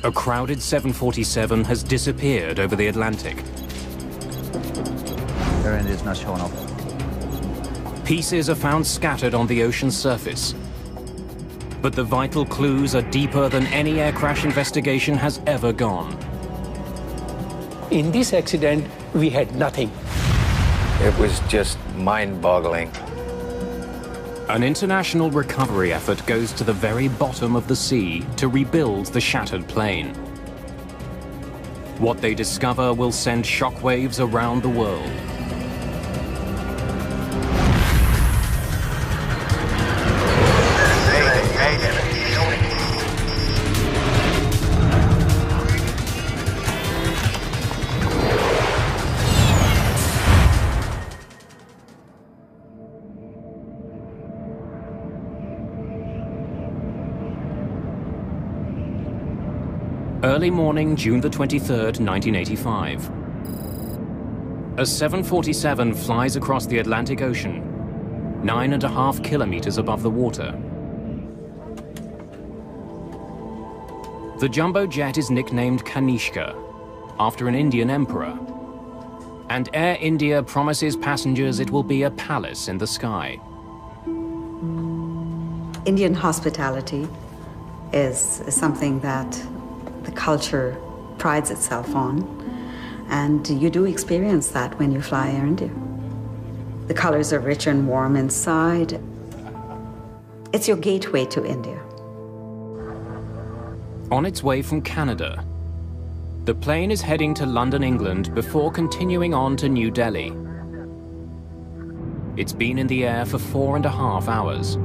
A crowded 747 has disappeared over the Atlantic. Air India's not showing up. Pieces are found scattered on the ocean's surface. But the vital clues are deeper than any air crash investigation has ever gone. In this accident, we had nothing. It was just mind-boggling. An international recovery effort goes to the very bottom of the sea to rebuild the shattered plane. What they discover will send shockwaves around the world. Early morning, June the 23rd, 1985. A 747 flies across the Atlantic Ocean, 9.5 kilometers above the water. The jumbo jet is nicknamed Kanishka, after an Indian emperor. And Air India promises passengers it will be a palace in the sky. Indian hospitality is something that the culture prides itself on, and you do experience that when you fly Air India. The colors are rich and warm inside. It's your gateway to India. On its way from Canada, the plane is heading to London, England, before continuing on to New Delhi. It's been in the air for 4.5 hours.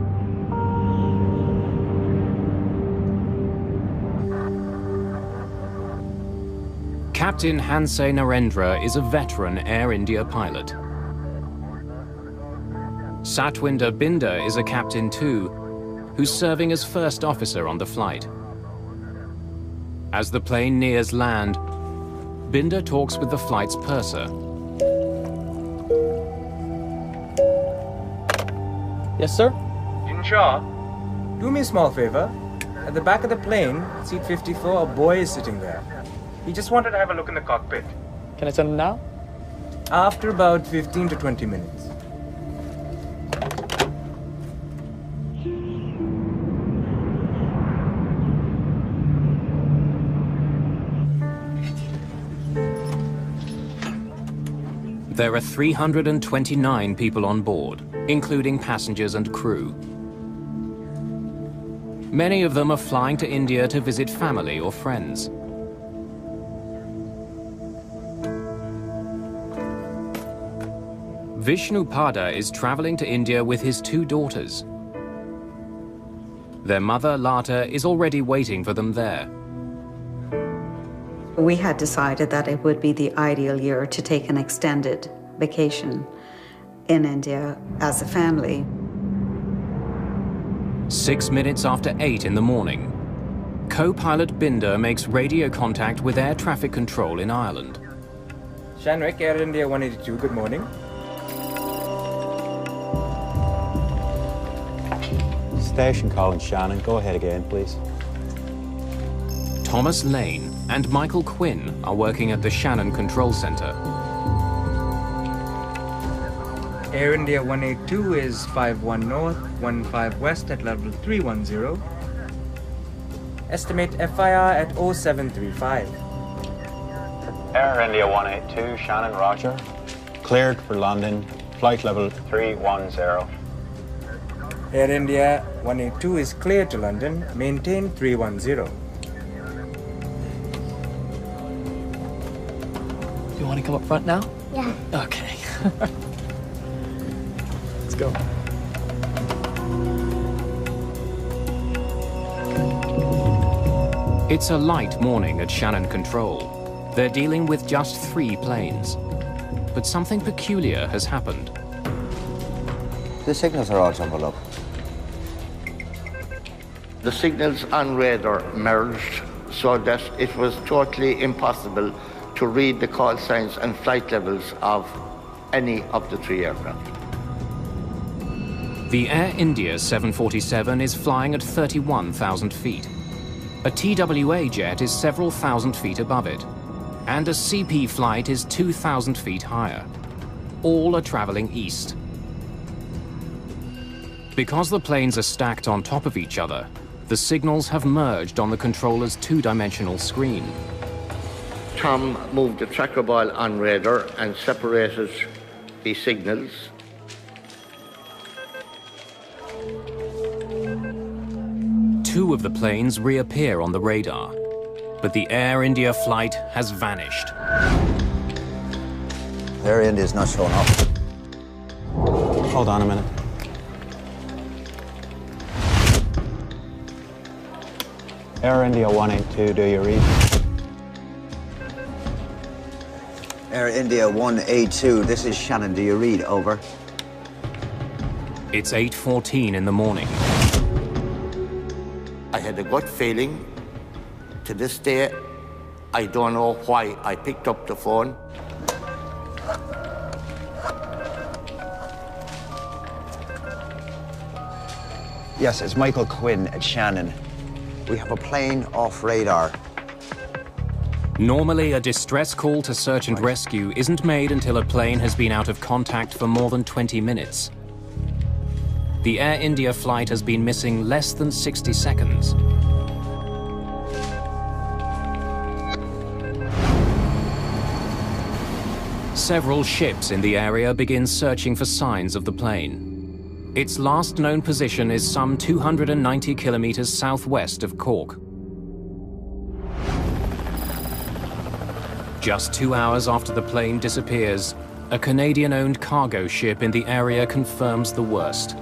Captain Hansay Narendra is a veteran Air India pilot. Satwinder Binder is a captain too, who's serving as first officer on the flight. As the plane nears land, Binder talks with the flight's purser. Yes, sir? Insha, do me a small favor. At the back of the plane, seat 54, a boy is sitting there. He just wanted to have a look in the cockpit. Can I send him now? After about 15 to 20 minutes. There are 329 people on board, including passengers and crew. Many of them are flying to India to visit family or friends. Vishnu Pada is traveling to India with his 2 daughters. Their mother, Lata, is already waiting for them there. We had decided that it would be the ideal year to take an extended vacation in India as a family. 6 minutes after 8 in the morning, co-pilot Binder makes radio contact with air traffic control in Ireland. Shanwick, Air India 182, good morning. Station calling Shannon. Go ahead again, please. Thomas Lane and Michael Quinn are working at the Shannon Control Center. Air India 182 is 51 north, 15 west at level 310. Estimate FIR at 0735. Air India 182, Shannon, roger. Cleared for London. Flight level 310. Air India 182 is cleared to London. Maintain 310. You want to come up front now? Yeah. Okay. Let's go. It's a light morning at Shannon Control. They're dealing with just 3 planes. But something peculiar has happened. The signals are all jumbled up. The signals on radar merged so that it was totally impossible to read the call signs and flight levels of any of the 3 aircraft. The Air India 747 is flying at 31,000 feet. A TWA jet is several thousand feet above it, and a CP flight is 2,000 feet higher. All are traveling east. Because the planes are stacked on top of each other, the signals have merged on the controller's two-dimensional screen. Tom moved the tracker ball on radar and separated the signals. Two of the planes reappear on the radar, but the Air India flight has vanished. Air India's not showing up. Hold on a minute. Air India 182, do you read? Air India 182, this is Shannon, do you read? Over. It's 8:14 in the morning. I had a gut feeling. To this day, I don't know why I picked up the phone. Yes, it's Michael Quinn at Shannon. We have a plane off radar. Normally, a distress call to search and rescue isn't made until a plane has been out of contact for more than 20 minutes. The Air India flight has been missing less than 60 seconds. Several ships in the area begin searching for signs of the plane. Its last known position is some 290 kilometers southwest of Cork. Just 2 hours after the plane disappears, a Canadian-owned cargo ship in the area confirms the worst.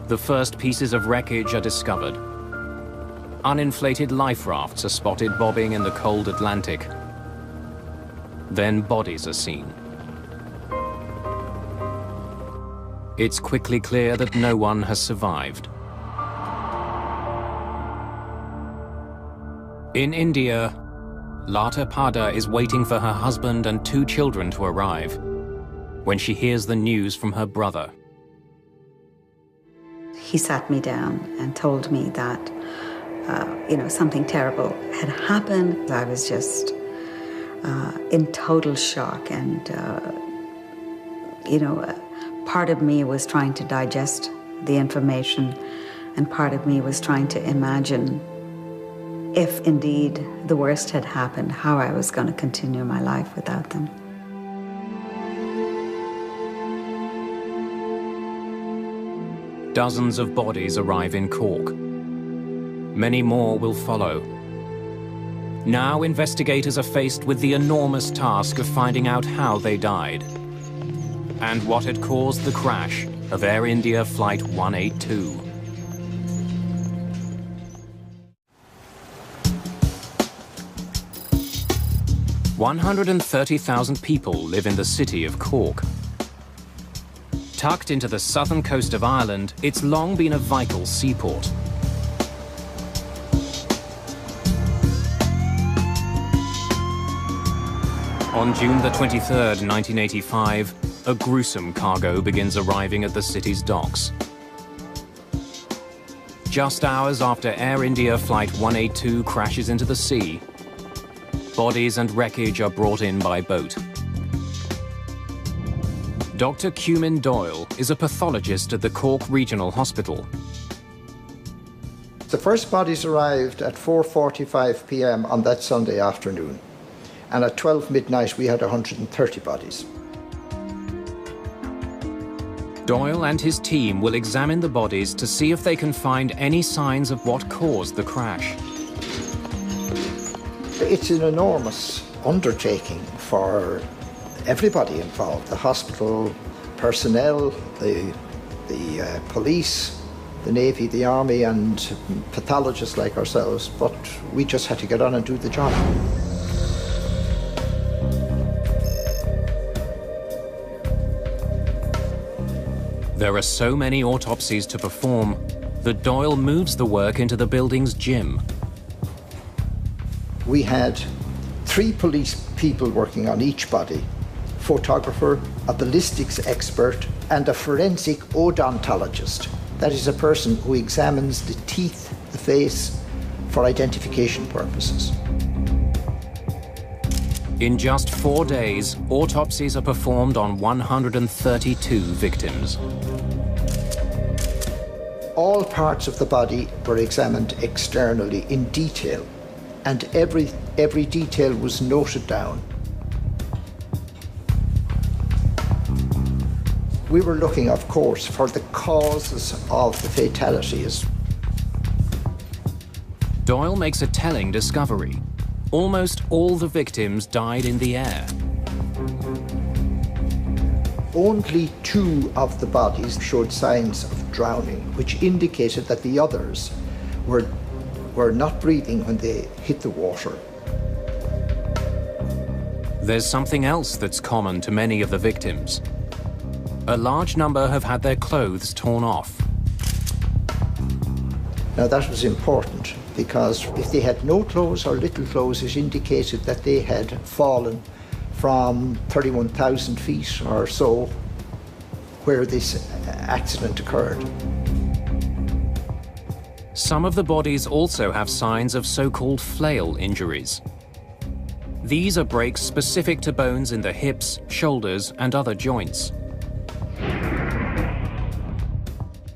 The first pieces of wreckage are discovered. Uninflated life rafts are spotted bobbing in the cold Atlantic. Then bodies are seen. It's quickly clear that no one has survived. In India, Lata Pada is waiting for her husband and 2 children to arrive when she hears the news from her brother. He sat me down and told me that, something terrible had happened. I was just in total shock, and, part of me was trying to digest the information, and part of me was trying to imagine if indeed the worst had happened, how I was going to continue my life without them. Dozens of bodies arrive in Cork. Many more will follow. Now investigators are faced with the enormous task of finding out how they died and what had caused the crash of Air India Flight 182. "130,000 people live in the city of Cork. Tucked into the southern coast of Ireland, it's long been a vital seaport. On June the 23rd, 1985, a gruesome cargo begins arriving at the city's docks. Just hours after Air India Flight 182 crashes into the sea, bodies and wreckage are brought in by boat. Dr. Cumin Doyle is a pathologist at the Cork Regional Hospital. The first bodies arrived at 4:45 p.m. on that Sunday afternoon, and at 12 midnight we had 130 bodies. Doyle and his team will examine the bodies to see if they can find any signs of what caused the crash. It's an enormous undertaking for everybody involved, the hospital personnel, the police, the Navy, the Army, and pathologists like ourselves, but we just had to get on and do the job. There are so many autopsies to perform that Doyle moves the work into the building's gym. We had 3 police people working on each body, photographer, a ballistics expert, and a forensic odontologist. That is a person who examines the teeth, the face, for identification purposes. In just 4 days, autopsies are performed on 132 victims. All parts of the body were examined externally in detail, and every detail was noted down. We were looking, of course, for the causes of the fatalities. Doyle makes a telling discovery. Almost all the victims died in the air. Only 2 of the bodies showed signs of drowning, which indicated that the others were not breathing when they hit the water. There's something else that's common to many of the victims. A large number have had their clothes torn off. Now that was important, because if they had no clothes or little clothes, it indicated that they had fallen from 31,000 feet or so where this accident occurred. Some of the bodies also have signs of so-called flail injuries. These are breaks specific to bones in the hips, shoulders, and other joints.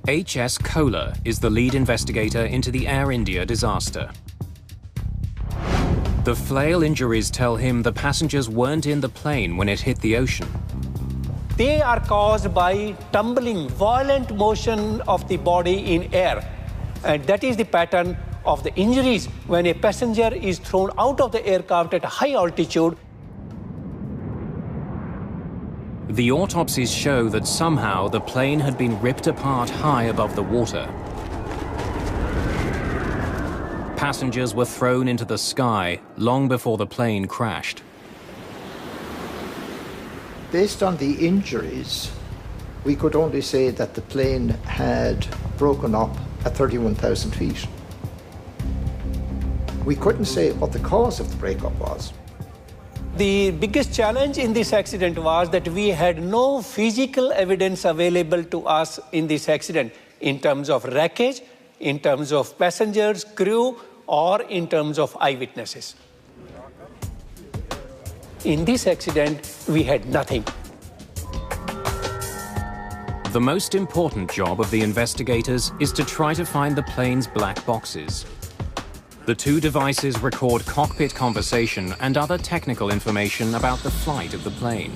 H.S. Kohler is the lead investigator into the Air India disaster. The flail injuries tell him the passengers weren't in the plane when it hit the ocean. They are caused by tumbling, violent motion of the body in air. And that is the pattern of the injuries when a passenger is thrown out of the aircraft at a high altitude. The autopsies show that somehow the plane had been ripped apart high above the water. Passengers were thrown into the sky long before the plane crashed. Based on the injuries, we could only say that the plane had broken up at 31,000 feet. We couldn't say what the cause of the breakup was. The biggest challenge in this accident was that we had no physical evidence available to us in this accident in terms of wreckage, in terms of passengers, crew, or in terms of eyewitnesses. In this accident, we had nothing. The most important job of the investigators is to try to find the plane's black boxes. The 2 devices record cockpit conversation and other technical information about the flight of the plane.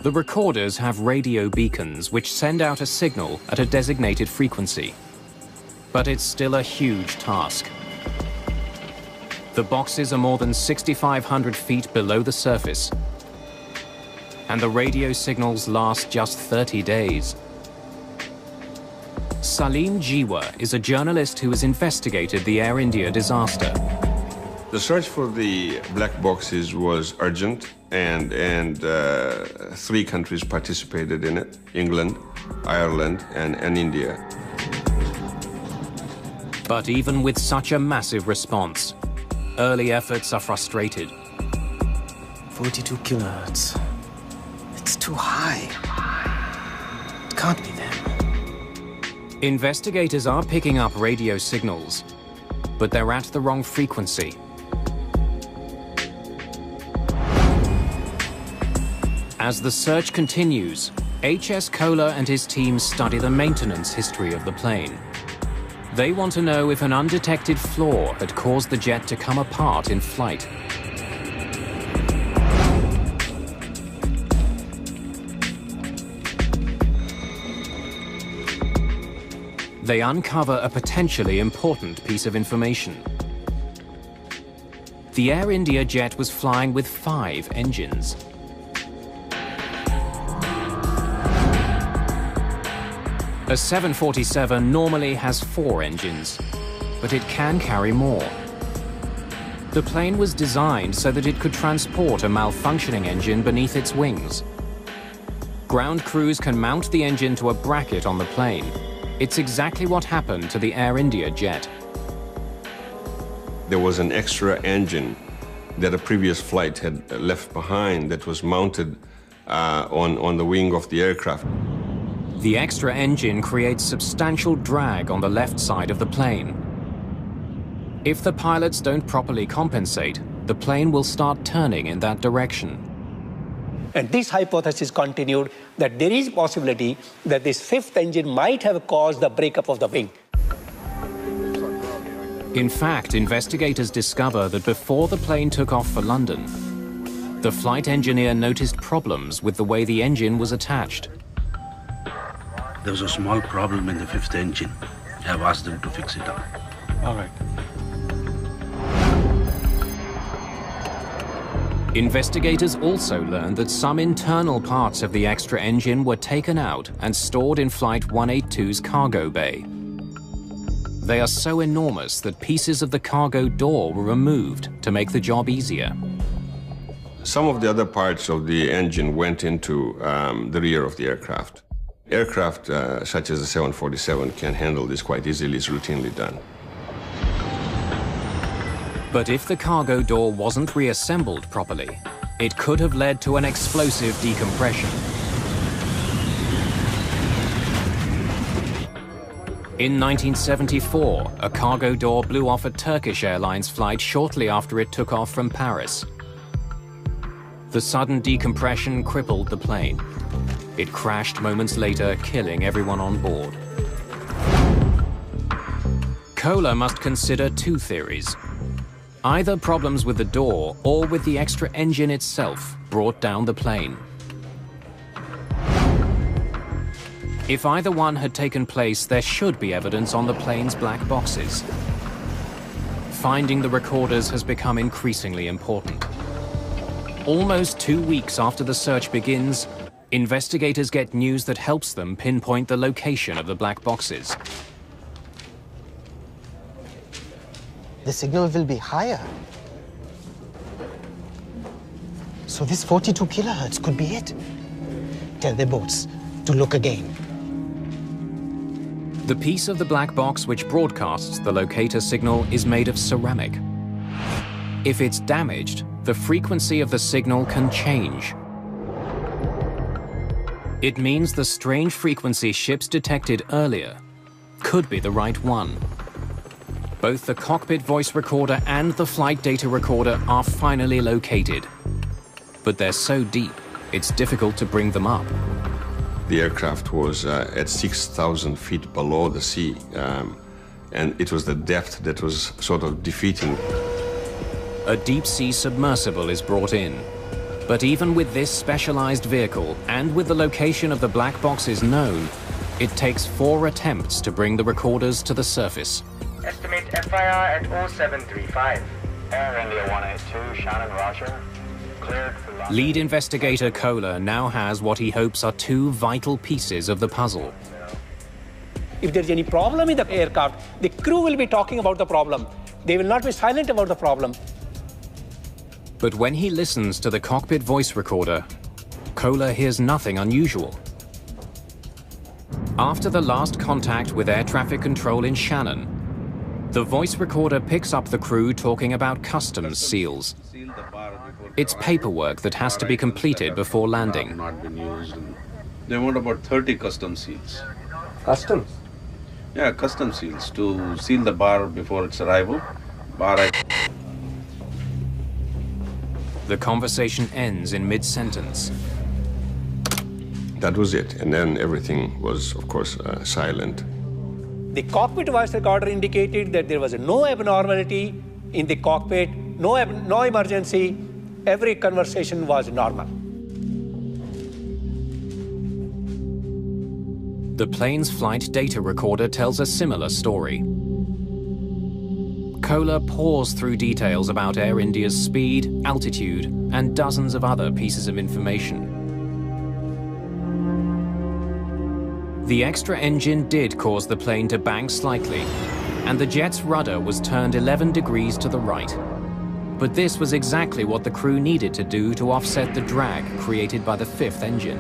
The recorders have radio beacons which send out a signal at a designated frequency. But it's still a huge task. The boxes are more than 6,500 feet below the surface, and the radio signals last just 30 days. Salim Jiwa is a journalist who has investigated the Air India disaster. The search for the black boxes was urgent, and 3 countries participated in it: England, Ireland, and India. But even with such a massive response, early efforts are frustrated. 42 kilohertz. It's too high. It can't be them. Investigators are picking up radio signals, but they're at the wrong frequency. As the search continues, H.S. Kohler and his team study the maintenance history of the plane. They want to know if an undetected flaw had caused the jet to come apart in flight. They uncover a potentially important piece of information. The Air India jet was flying with 5 engines. A 747 normally has 4 engines, but it can carry more. The plane was designed so that it could transport a malfunctioning engine beneath its wings. Ground crews can mount the engine to a bracket on the plane. It's exactly what happened to the Air India jet. There was an extra engine that a previous flight had left behind that was mounted on the wing of the aircraft. The extra engine creates substantial drag on the left side of the plane. If the pilots don't properly compensate, the plane will start turning in that direction. And this hypothesis continued that there is a possibility that this fifth engine might have caused the breakup of the wing. In fact, investigators discover that before the plane took off for London, the flight engineer noticed problems with the way the engine was attached. There was a small problem in the fifth engine. I've asked them to fix it up. All right. Investigators also learned that some internal parts of the extra engine were taken out and stored in Flight 182's cargo bay. They are so enormous that pieces of the cargo door were removed to make the job easier. Some of the other parts of the engine went into the rear of the aircraft. Aircraft such as the 747 can handle this quite easily. It's routinely done. But if the cargo door wasn't reassembled properly, it could have led to an explosive decompression. In 1974, a cargo door blew off a Turkish Airlines flight shortly after it took off from Paris. The sudden decompression crippled the plane. It crashed moments later, killing everyone on board. Kohler must consider two theories. Either problems with the door or with the extra engine itself brought down the plane. If either one had taken place, there should be evidence on the plane's black boxes. Finding the recorders has become increasingly important. Almost 2 weeks after the search begins, investigators get news that helps them pinpoint the location of the black boxes. The signal will be higher. So this 42 kilohertz could be it. Tell the boats to look again. The piece of the black box which broadcasts the locator signal is made of ceramic. If it's damaged, the frequency of the signal can change. It means the strange frequency ships detected earlier could be the right one. Both the cockpit voice recorder and the flight data recorder are finally located. But they're so deep, it's difficult to bring them up. The aircraft was at 6,000 feet below the sea, and it was the depth that was sort of defeating. A deep-sea submersible is brought in. But even with this specialized vehicle, and with the location of the black boxes known, it takes 4 attempts to bring the recorders to the surface. Estimate FIR at 0735. Air India 182, Shannon, Roger. Cleared for London. Lead investigator Kohler now has what he hopes are 2 vital pieces of the puzzle. If there's any problem in the aircraft, the crew will be talking about the problem. They will not be silent about the problem. But when he listens to the cockpit voice recorder, Kohler hears nothing unusual. After the last contact with air traffic control in Shannon, the voice recorder picks up the crew talking about customs seals. It's paperwork that has to be completed before landing. They want about 30 custom seals. Customs? Yeah, custom seals to seal the bar before its arrival. The conversation ends in mid-sentence. That was it, and then everything was, of course, silent. The cockpit voice recorder indicated that there was no abnormality in the cockpit, no emergency. Every conversation was normal. The plane's flight data recorder tells a similar story. Kohler pours through details about Air India's speed, altitude, and dozens of other pieces of information. The extra engine did cause the plane to bank slightly, and the jet's rudder was turned 11 degrees to the right. But this was exactly what the crew needed to do to offset the drag created by the fifth engine.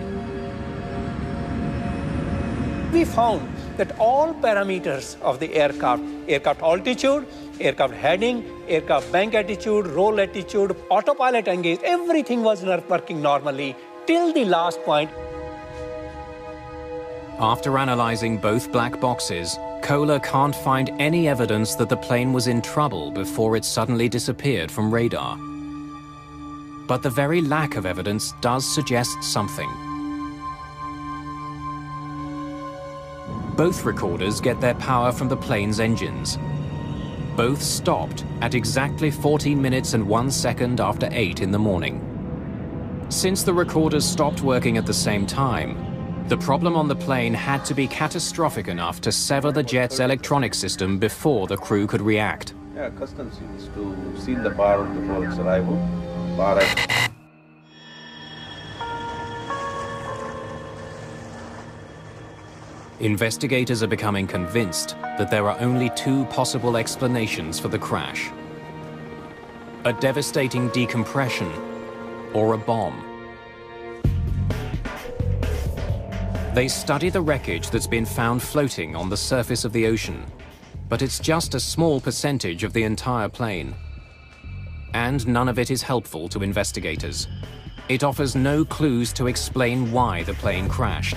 We found that all parameters of the aircraft altitude, aircraft heading, aircraft bank attitude, roll attitude, autopilot engaged, everything was working normally till the last point. After analyzing both black boxes, Kohler can't find any evidence that the plane was in trouble before it suddenly disappeared from radar. But the very lack of evidence does suggest something. Both recorders get their power from the plane's engines. Both stopped at exactly 14 minutes and 1 second after 8 in the morning. Since the recorders stopped working at the same time, the problem on the plane had to be catastrophic enough to sever the jet's electronic system before the crew could react. Yeah, customs is to seal the bar before its arrival. Investigators are becoming convinced that there are only two possible explanations for the crash: a devastating decompression or a bomb. They study the wreckage that's been found floating on the surface of the ocean, but it's just a small percentage of the entire plane. And none of it is helpful to investigators. It offers no clues to explain why the plane crashed.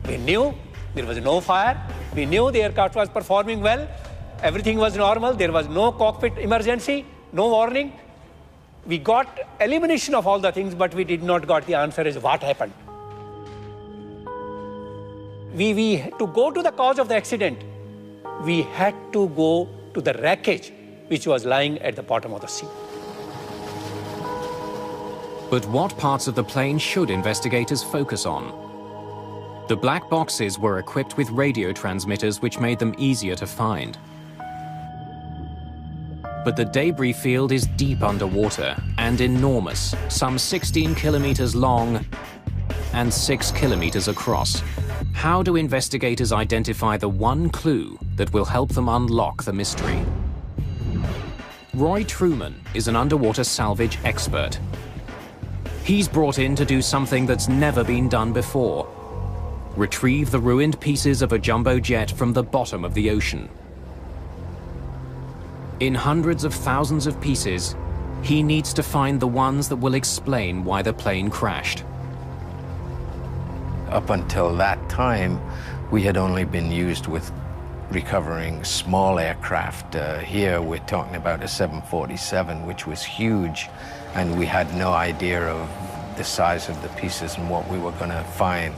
We knew there was no fire. We knew the aircraft was performing well. Everything was normal. There was no cockpit emergency, no warning. We got elimination of all the things, but we did not got the answer is what happened. To go to the cause of the accident, we had to go to the wreckage which was lying at the bottom of the sea. But what parts of the plane should investigators focus on? The black boxes were equipped with radio transmitters which made them easier to find. But the debris field is deep underwater and enormous, some 16 kilometers long and 6 kilometers across. How do investigators identify the one clue that will help them unlock the mystery? Roy Truman is an underwater salvage expert. He's brought in to do something that's never been done before: retrieve the ruined pieces of a jumbo jet from the bottom of the ocean. In hundreds of thousands of pieces, he needs to find the ones that will explain why the plane crashed. Up until that time, we had only been used with recovering small aircraft. Here we're talking about a 747, which was huge, and we had no idea of the size of the pieces and what we were going to find.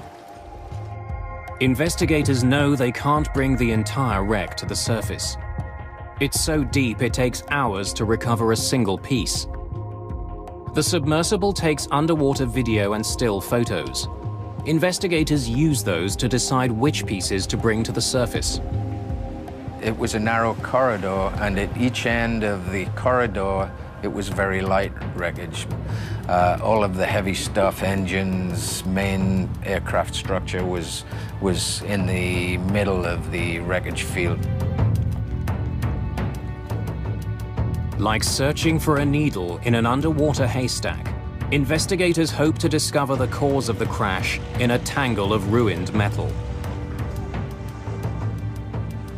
Investigators know they can't bring the entire wreck to the surface. It's so deep it takes hours to recover a single piece. The submersible takes underwater video and still photos. Investigators use those to decide which pieces to bring to the surface. It was a narrow corridor, and at each end of the corridor, it was very light wreckage. All of the heavy stuff, engines, main aircraft structure was in the middle of the wreckage field. Like searching for a needle in an underwater haystack, investigators hope to discover the cause of the crash in a tangle of ruined metal.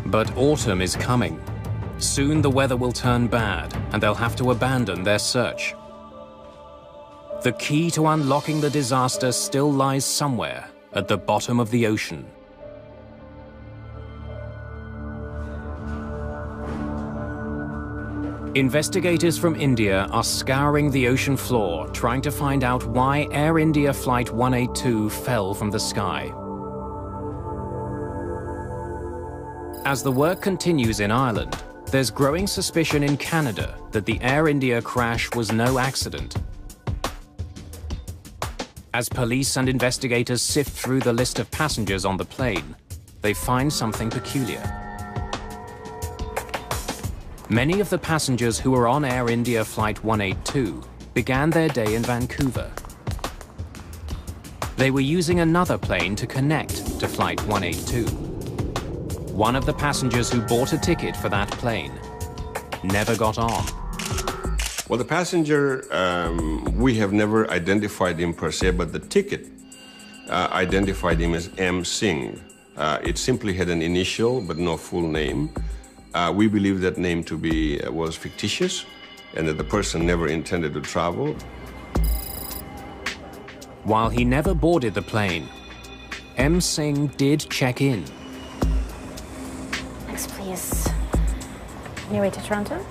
But autumn is coming. Soon the weather will turn bad, and they'll have to abandon their search. The key to unlocking the disaster still lies somewhere at the bottom of the ocean. Investigators from India are scouring the ocean floor, trying to find out why Air India Flight 182 fell from the sky. As the work continues in Ireland, there's growing suspicion in Canada that the Air India crash was no accident. As police and investigators sift through the list of passengers on the plane, they find something peculiar. Many of the passengers who were on Air India Flight 182 began their day in Vancouver. They were using another plane to connect to Flight 182. One of the passengers who bought a ticket for that plane never got on. Well, the passenger, we have never identified him per se, but the ticket identified him as M. Singh. It simply had an initial, but no full name. We believe that name to be was fictitious, and that the person never intended to travel. While he never boarded the plane, M. Singh did check in. Next, please. On your way to Toronto?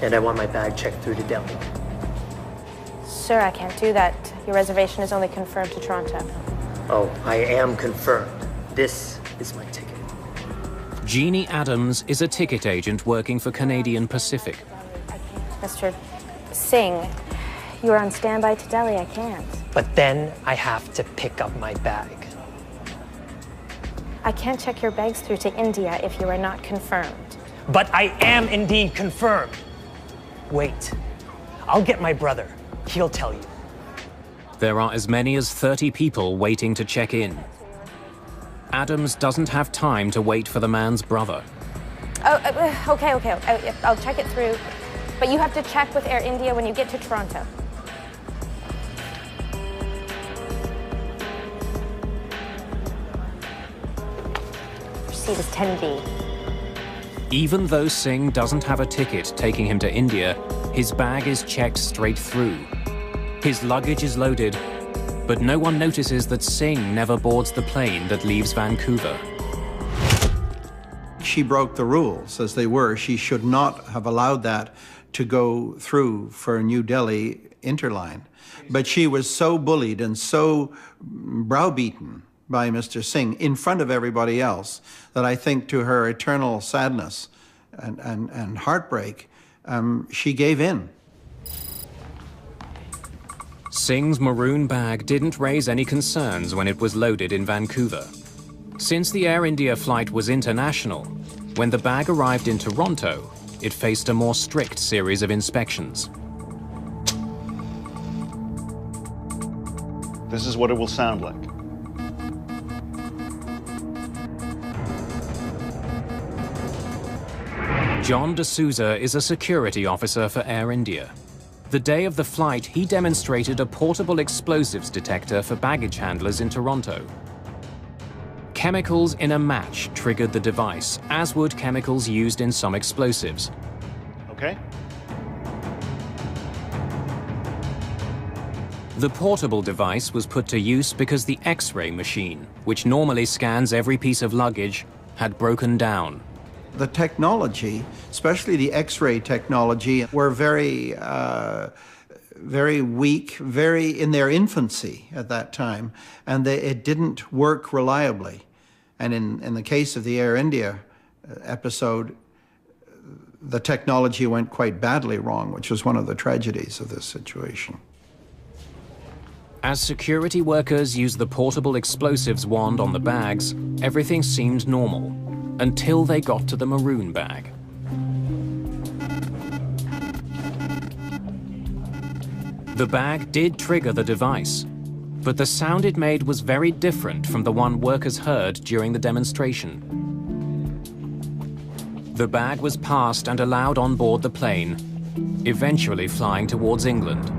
And I want my bag checked through to Delhi. Sir, I can't do that. Your reservation is only confirmed to Toronto. Oh, I am confirmed. This is my ticket. Jeannie Adams is a ticket agent working for Canadian Pacific. Mr. Singh, you're on standby to Delhi. I can't. But then I have to pick up my bag. I can't check your bags through to India if you are not confirmed. But I am indeed confirmed. Wait. I'll get my brother. He'll tell you. There are as many as 30 people waiting to check in. Adams doesn't have time to wait for the man's brother. Oh, okay. I'll check it through. But you have to check with Air India when you get to Toronto. Your seat is 10B. Even though Singh doesn't have a ticket taking him to India, his bag is checked straight through. His luggage is loaded, but no one notices that Singh never boards the plane that leaves Vancouver. She broke the rules as they were. She should not have allowed that to go through for New Delhi Interline. But she was so bullied and so browbeaten by Mr. Singh in front of everybody else that I think to her eternal sadness and heartbreak, she gave in. Singh's maroon bag didn't raise any concerns when it was loaded in Vancouver. Since the Air India flight was international, when the bag arrived in Toronto, it faced a more strict series of inspections. This is what it will sound like. John D'Souza is a security officer for Air India. The day of the flight, he demonstrated a portable explosives detector for baggage handlers in Toronto. Chemicals in a match triggered the device, as would chemicals used in some explosives. Okay. The portable device was put to use because the X-ray machine, which normally scans every piece of luggage, had broken down. The technology, especially the X-ray technology, were very weak, very in their infancy at that time, and it didn't work reliably. And in the case of the Air India episode, the technology went quite badly wrong, which was one of the tragedies of this situation. As security workers used the portable explosives wand on the bags, everything seemed normal, until they got to the maroon bag. The bag did trigger the device, but the sound it made was very different from the one workers heard during the demonstration. The bag was passed and allowed on board the plane, eventually flying towards England.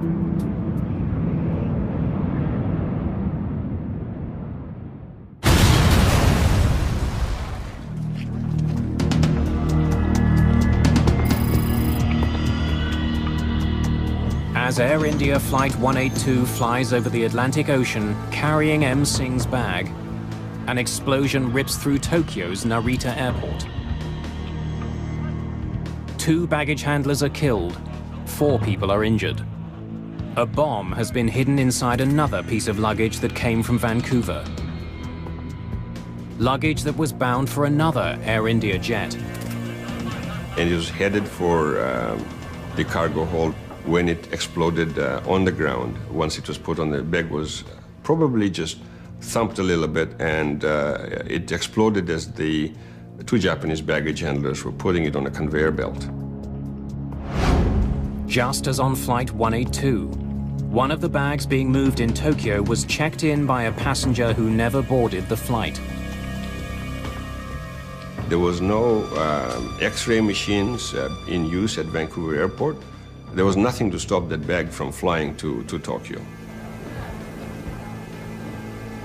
As Air India Flight 182 flies over the Atlantic Ocean carrying M. Singh's bag, an explosion rips through Tokyo's Narita airport. 2 baggage handlers are killed, 4 people are injured. A bomb has been hidden inside another piece of luggage that came from Vancouver. Luggage that was bound for another Air India jet. And it was headed for the cargo hold. When it exploded on the ground, once it was put on, the bag was probably just thumped a little bit, and it exploded as the 2 Japanese baggage handlers were putting it on a conveyor belt. Just as on Flight 182, one of the bags being moved in Tokyo was checked in by a passenger who never boarded the flight. There was no X-ray machines in use at Vancouver Airport. There was nothing to stop that bag from flying to Tokyo.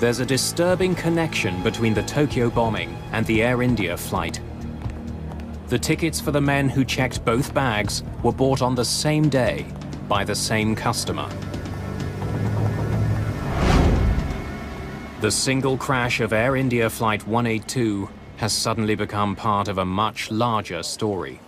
There's a disturbing connection between the Tokyo bombing and the Air India flight. The tickets for the men who checked both bags were bought on the same day by the same customer. The single crash of Air India Flight 182 has suddenly become part of a much larger story.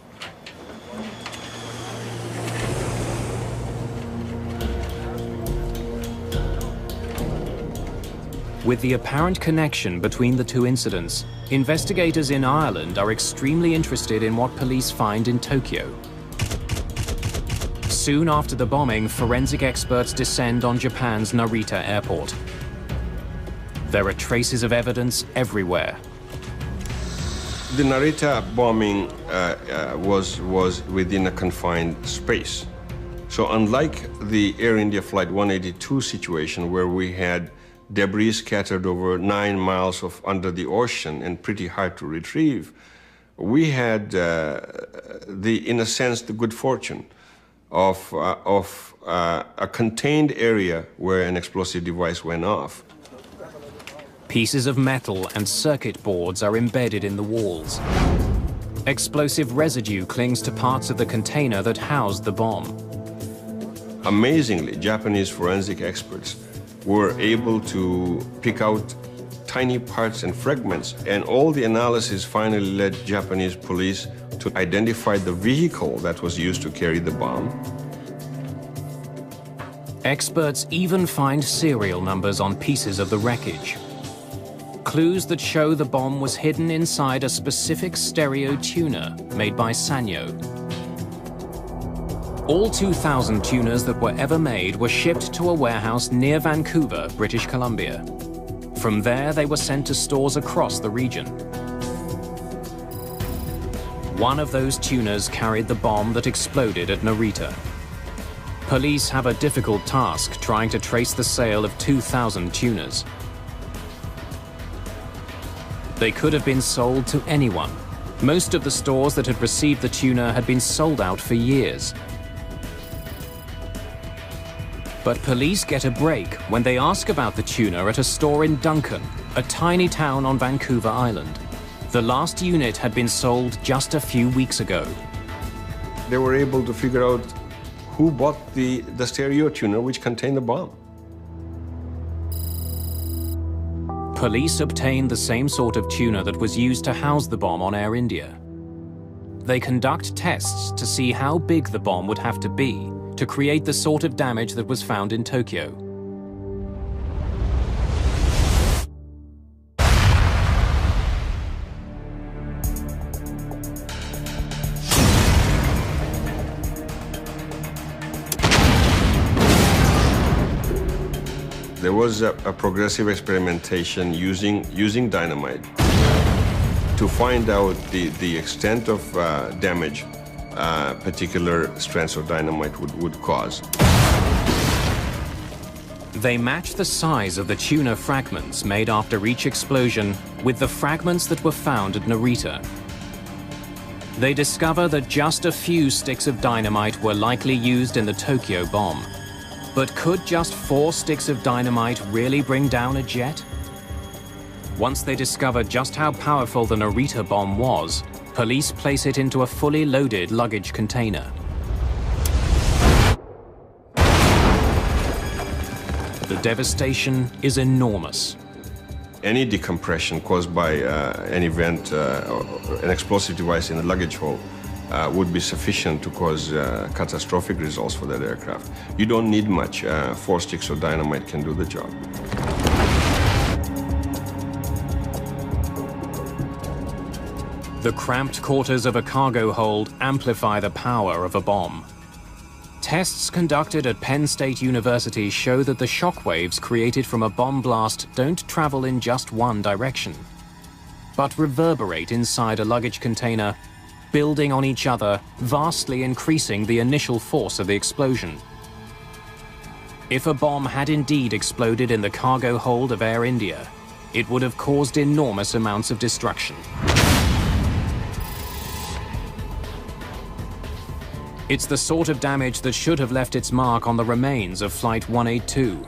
With the apparent connection between the two incidents, investigators in Ireland are extremely interested in what police find in Tokyo. Soon after the bombing, forensic experts descend on Japan's Narita airport. There are traces of evidence everywhere. The Narita bombing was within a confined space. So unlike the Air India Flight 182 situation where we had debris scattered over 9 miles under the ocean and pretty hard to retrieve, we had, in a sense, the good fortune of a contained area where an explosive device went off. Pieces of metal and circuit boards are embedded in the walls. Explosive residue clings to parts of the container that housed the bomb. Amazingly, Japanese forensic experts were able to pick out tiny parts and fragments, and all the analysis finally led Japanese police to identify the vehicle that was used to carry the bomb. Experts even find serial numbers on pieces of the wreckage. Clues that show the bomb was hidden inside a specific stereo tuner made by Sanyo. All 2,000 tuners that were ever made were shipped to a warehouse near Vancouver, British Columbia. From there, they were sent to stores across the region. One of those tuners carried the bomb that exploded at Narita. Police have a difficult task trying to trace the sale of 2,000 tuners. They could have been sold to anyone. Most of the stores that had received the tuner had been sold out for years. But police get a break when they ask about the tuner at a store in Duncan, a tiny town on Vancouver Island. The last unit had been sold just a few weeks ago. They were able to figure out who bought the stereo tuner which contained the bomb. Police obtained the same sort of tuner that was used to house the bomb on Air India. They conduct tests to see how big the bomb would have to be to create the sort of damage that was found in Tokyo. There was a progressive experimentation using dynamite to find out the extent of damage particular strands of dynamite would cause. They match the size of the tuner fragments made after each explosion with the fragments that were found at Narita. They discover that just a few sticks of dynamite were likely used in the Tokyo bomb. But could just 4 sticks of dynamite really bring down a jet? Once they discover just how powerful the Narita bomb was, police place it into a fully loaded luggage container. The devastation is enormous. Any decompression caused by an event or an explosive device in the luggage hold would be sufficient to cause catastrophic results for that aircraft. You don't need much. 4 sticks of dynamite can do the job. The cramped quarters of a cargo hold amplify the power of a bomb. Tests conducted at Penn State University show that the shock waves created from a bomb blast don't travel in just one direction, but reverberate inside a luggage container, building on each other, vastly increasing the initial force of the explosion. If a bomb had indeed exploded in the cargo hold of Air India, it would have caused enormous amounts of destruction. It's the sort of damage that should have left its mark on the remains of Flight 182.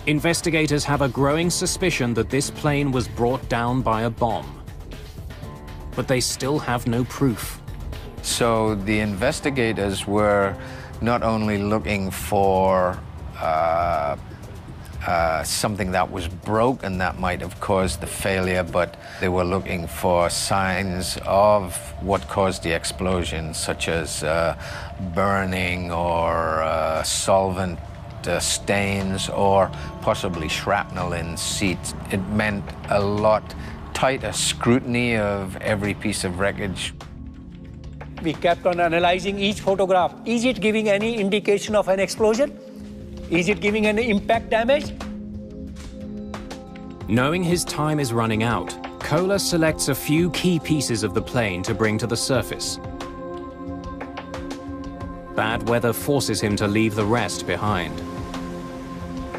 Investigators have a growing suspicion that this plane was brought down by a bomb. But they still have no proof. So the investigators were not only looking for something that was broken that might have caused the failure, but they were looking for signs of what caused the explosion, such as burning or solvent stains or possibly shrapnel in seats. It meant a lot tighter scrutiny of every piece of wreckage. We kept on analyzing each photograph. Is it giving any indication of an explosion? Is it giving any impact damage? Knowing his time is running out, Kohler selects a few key pieces of the plane to bring to the surface. Bad weather forces him to leave the rest behind.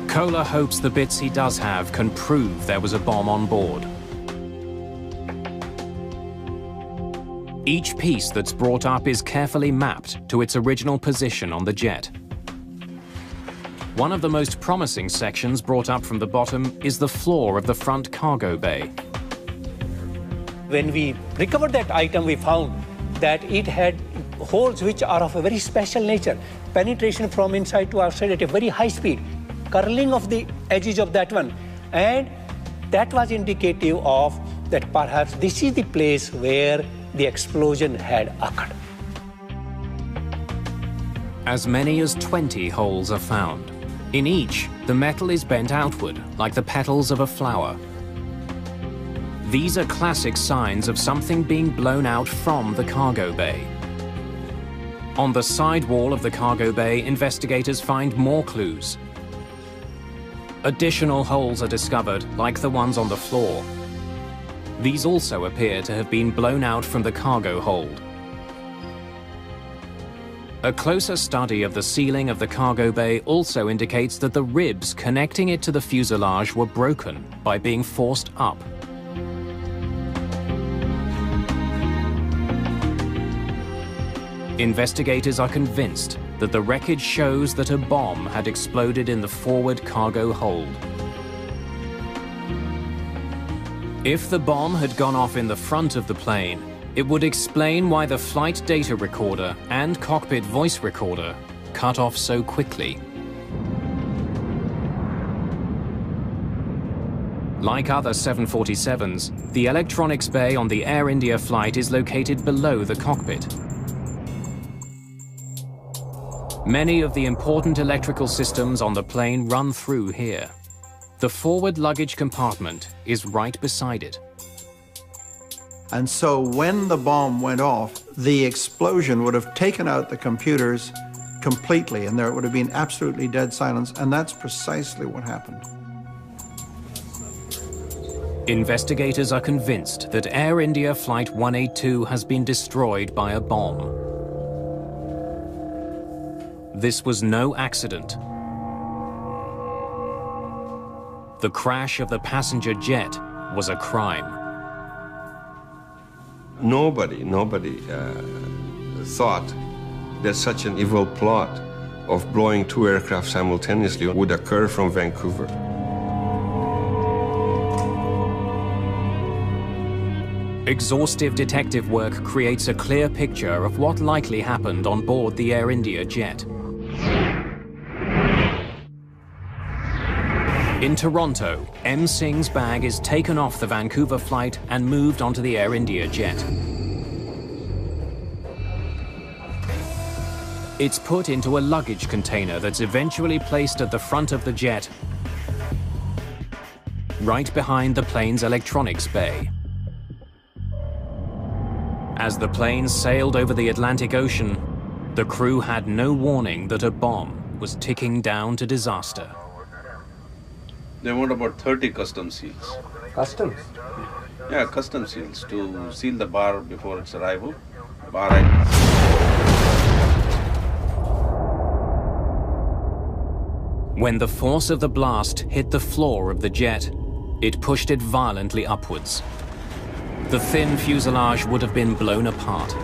Kohler hopes the bits he does have can prove there was a bomb on board. Each piece that's brought up is carefully mapped to its original position on the jet. One of the most promising sections brought up from the bottom is the floor of the front cargo bay. When we recovered that item, we found that it had holes which are of a very special nature. Penetration from inside to outside at a very high speed. Curling of the edges of that one. And that was indicative of that perhaps this is the place where the explosion had occurred. As many as 20 holes are found. In each, the metal is bent outward, like the petals of a flower. These are classic signs of something being blown out from the cargo bay. On the side wall of the cargo bay, investigators find more clues. Additional holes are discovered, like the ones on the floor. These also appear to have been blown out from the cargo hold. A closer study of the ceiling of the cargo bay also indicates that the ribs connecting it to the fuselage were broken by being forced up. Investigators are convinced that the wreckage shows that a bomb had exploded in the forward cargo hold. If the bomb had gone off in the front of the plane, it would explain why the flight data recorder and cockpit voice recorder cut off so quickly. Like other 747s, the electronics bay on the Air India flight is located below the cockpit. Many of the important electrical systems on the plane run through here. The forward luggage compartment is right beside it. And so when the bomb went off, the explosion would have taken out the computers completely, and there would have been absolutely dead silence, and that's precisely what happened. Investigators are convinced that Air India Flight 182 has been destroyed by a bomb. This was no accident. The crash of the passenger jet was a crime. Nobody thought that such an evil plot of blowing two aircraft simultaneously would occur from Vancouver. Exhaustive detective work creates a clear picture of what likely happened on board the Air India jet. In Toronto, M. Singh's bag is taken off the Vancouver flight and moved onto the Air India jet. It's put into a luggage container that's eventually placed at the front of the jet, right behind the plane's electronics bay. As the plane sailed over the Atlantic Ocean, the crew had no warning that a bomb was ticking down to disaster. They want about 30 custom seals. Customs? Yeah, custom seals to seal the bar before its arrival. When the force of the blast hit the floor of the jet, it pushed it violently upwards. The thin fuselage would have been blown apart.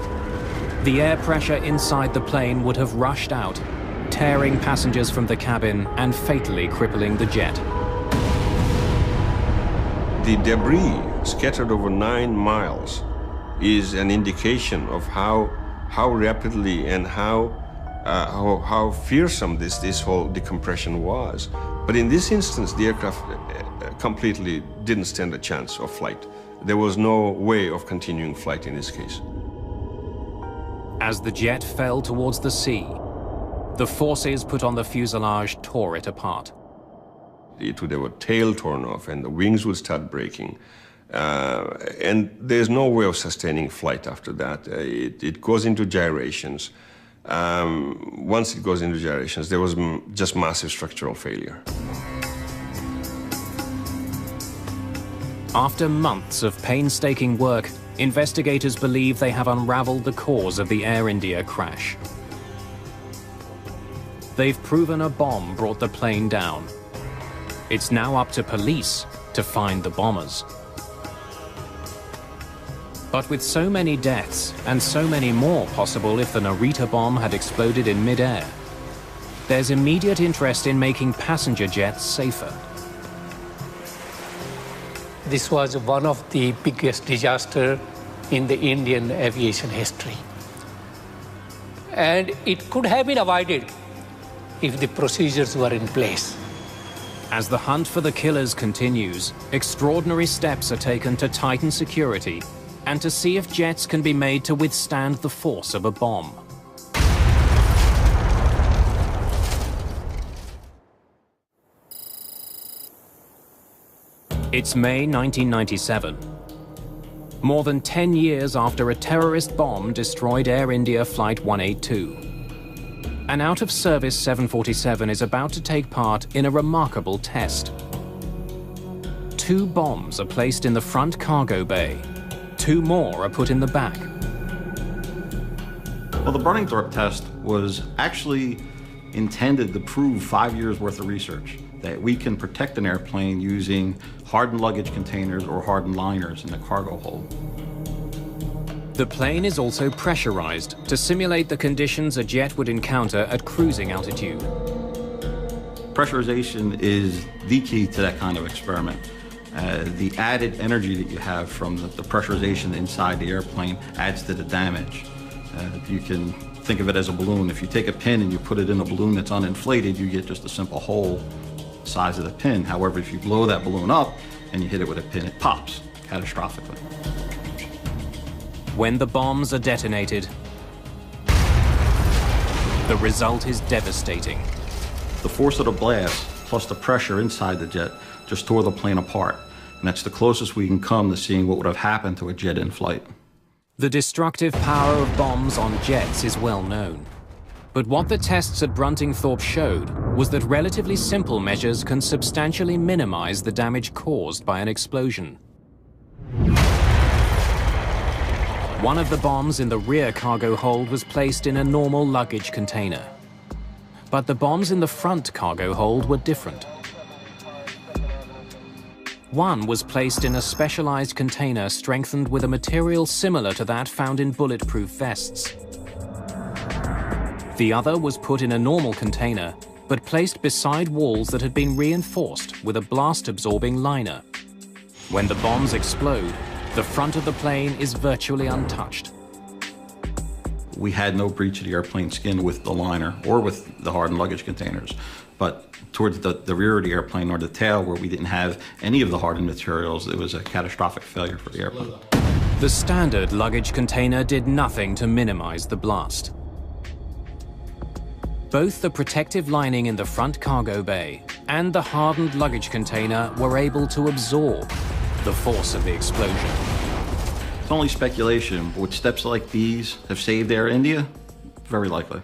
The air pressure inside the plane would have rushed out, tearing passengers from the cabin and fatally crippling the jet. The debris scattered over 9 miles is an indication of how rapidly and how how fearsome this whole decompression was. But in this instance, the aircraft completely didn't stand a chance of flight. There was no way of continuing flight in this case. As the jet fell towards the sea, the forces put on the fuselage tore it apart. There were tail torn off and the wings would start breaking. And there's no way of sustaining flight after that. It goes into gyrations. Once it goes into gyrations, there was just massive structural failure. After months of painstaking work, investigators believe they have unraveled the cause of the Air India crash. They've proven a bomb brought the plane down. It's now up to police to find the bombers. But with so many deaths, and so many more possible if the Narita bomb had exploded in mid-air, there's immediate interest in making passenger jets safer. This was one of the biggest disasters in the Indian aviation history. And it could have been avoided if the procedures were in place. As the hunt for the killers continues, extraordinary steps are taken to tighten security and to see if jets can be made to withstand the force of a bomb. It's May 1997. More than 10 years after a terrorist bomb destroyed Air India Flight 182. An out-of-service 747 is about to take part in a remarkable test. 2 bombs are placed in the front cargo bay. 2 more are put in the back. Well, the Burning-Thorpe test was actually intended to prove 5 years worth of research, that we can protect an airplane using hardened luggage containers or hardened liners in the cargo hold. The plane is also pressurized to simulate the conditions a jet would encounter at cruising altitude. Pressurization is the key to that kind of experiment. The added energy that you have from the pressurization inside the airplane adds to the damage. You can think of it as a balloon. If you take a pin and you put it in a balloon that's uninflated, you get just a simple hole the size of the pin. However, if you blow that balloon up and you hit it with a pin, it pops catastrophically. When the bombs are detonated, the result is devastating. The force of the blast plus the pressure inside the jet just tore the plane apart. And that's the closest we can come to seeing what would have happened to a jet in flight. The destructive power of bombs on jets is well known. But what the tests at Bruntingthorpe showed was that relatively simple measures can substantially minimize the damage caused by an explosion. One of the bombs in the rear cargo hold was placed in a normal luggage container. But the bombs in the front cargo hold were different. One was placed in a specialized container strengthened with a material similar to that found in bulletproof vests. The other was put in a normal container, but placed beside walls that had been reinforced with a blast-absorbing liner. When the bombs explode, the front of the plane is virtually untouched. We had no breach of the airplane skin with the liner or with the hardened luggage containers. But towards the rear of the airplane or the tail, where we didn't have any of the hardened materials, it was a catastrophic failure for the airplane. The standard luggage container did nothing to minimize the blast. Both the protective lining in the front cargo bay and the hardened luggage container were able to absorb the force of the explosion. It's only speculation, but would steps like these have saved Air India? Very likely.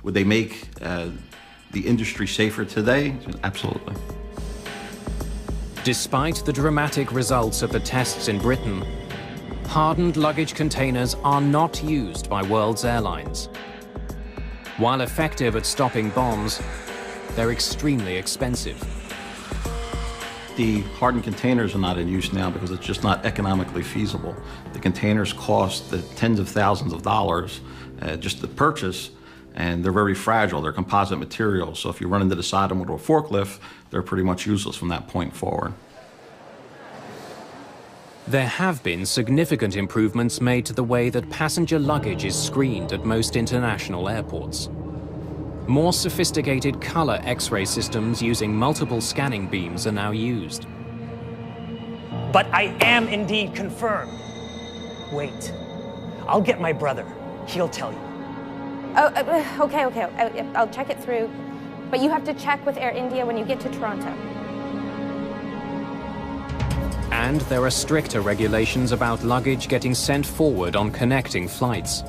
Would they make the industry safer today? Absolutely. Despite the dramatic results of the tests in Britain, hardened luggage containers are not used by world's airlines. While effective at stopping bombs, they're extremely expensive. The hardened containers are not in use now because it's just not economically feasible. The containers cost tens of thousands of dollars just to purchase, and they're very fragile. They're composite materials, so if you run into the side of them with a forklift, they're pretty much useless from that point forward. There have been significant improvements made to the way that passenger luggage is screened at most international airports. More sophisticated color X-ray systems using multiple scanning beams are now used. But I am indeed confirmed. Wait, I'll get my brother. He'll tell you. Oh, okay. I'll check it through. But you have to check with Air India when you get to Toronto. And there are stricter regulations about luggage getting sent forward on connecting flights.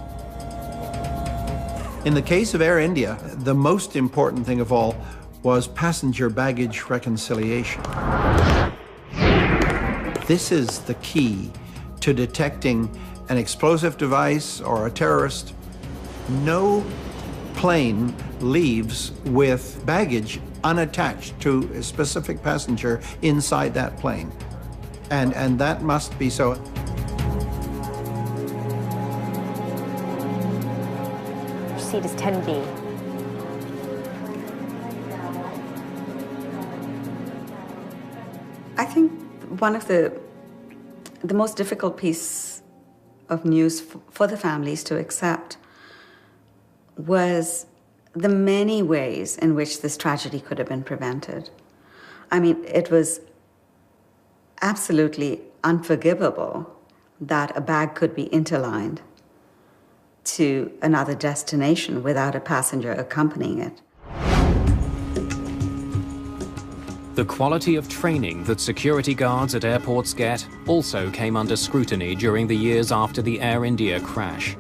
In the case of Air India, the most important thing of all was passenger baggage reconciliation. This is the key to detecting an explosive device or a terrorist. No plane leaves with baggage unattached to a specific passenger inside that plane. And that must be so. Your seat is 10B. I think one of the most difficult piece of news for the families to accept was the many ways in which this tragedy could have been prevented. I mean, it was absolutely unforgivable that a bag could be interlined to another destination without a passenger accompanying it. The quality of training that security guards at airports get also came under scrutiny during the years after the Air India crash.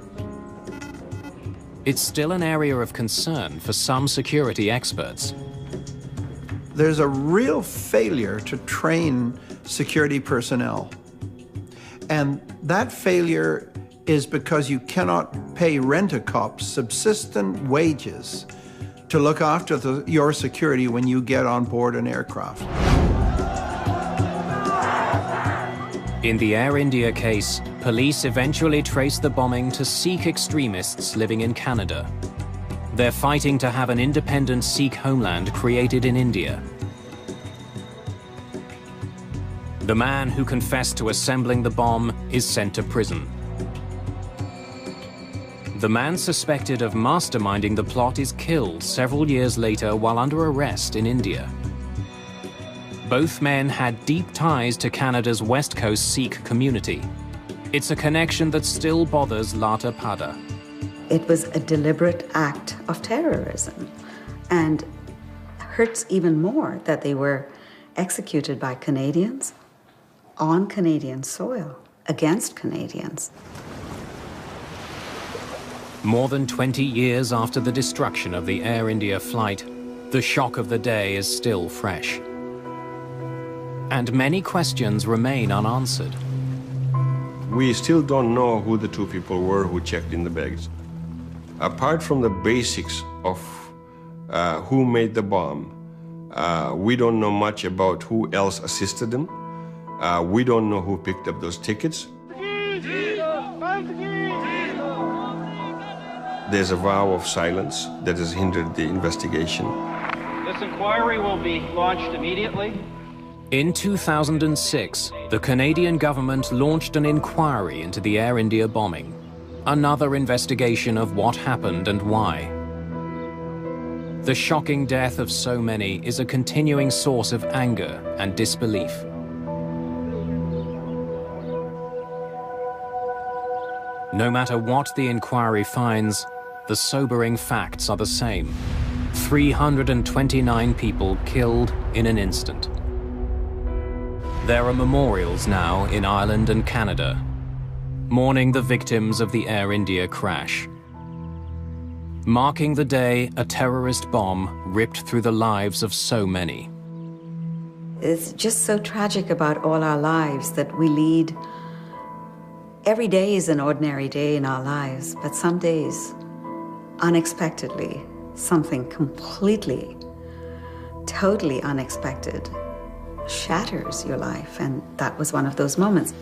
It's still an area of concern for some security experts. There's a real failure to train security personnel. And that failure is because you cannot pay rent-a-cops subsistent wages to look after your security when you get on board an aircraft. In the Air India case, police eventually traced the bombing to Sikh extremists living in Canada. They're fighting to have an independent Sikh homeland created in India. The man who confessed to assembling the bomb is sent to prison. The man suspected of masterminding the plot is killed several years later while under arrest in India. Both men had deep ties to Canada's West Coast Sikh community. It's a connection that still bothers Lata Pada. It was a deliberate act of terrorism, and hurts even more that they were executed by Canadians on Canadian soil against Canadians. More than 20 years after the destruction of the Air India flight, the shock of the day is still fresh. And many questions remain unanswered. We still don't know who the two people were who checked in the bags. Apart from the basics of who made the bomb, we don't know much about who else assisted them. We don't know who picked up those tickets. There's a vow of silence that has hindered the investigation. This inquiry will be launched immediately. In 2006, the Canadian government launched an inquiry into the Air India bombing. Another investigation of what happened and why. The shocking death of so many is a continuing source of anger and disbelief. No matter what the inquiry finds, the sobering facts are the same. 329 people killed in an instant. There are memorials now in Ireland and Canada, mourning the victims of the Air India crash. Marking the day a terrorist bomb ripped through the lives of so many. It's just so tragic about all our lives that we lead. Every day is an ordinary day in our lives, but some days, unexpectedly, something completely, totally unexpected shatters your life, and that was one of those moments.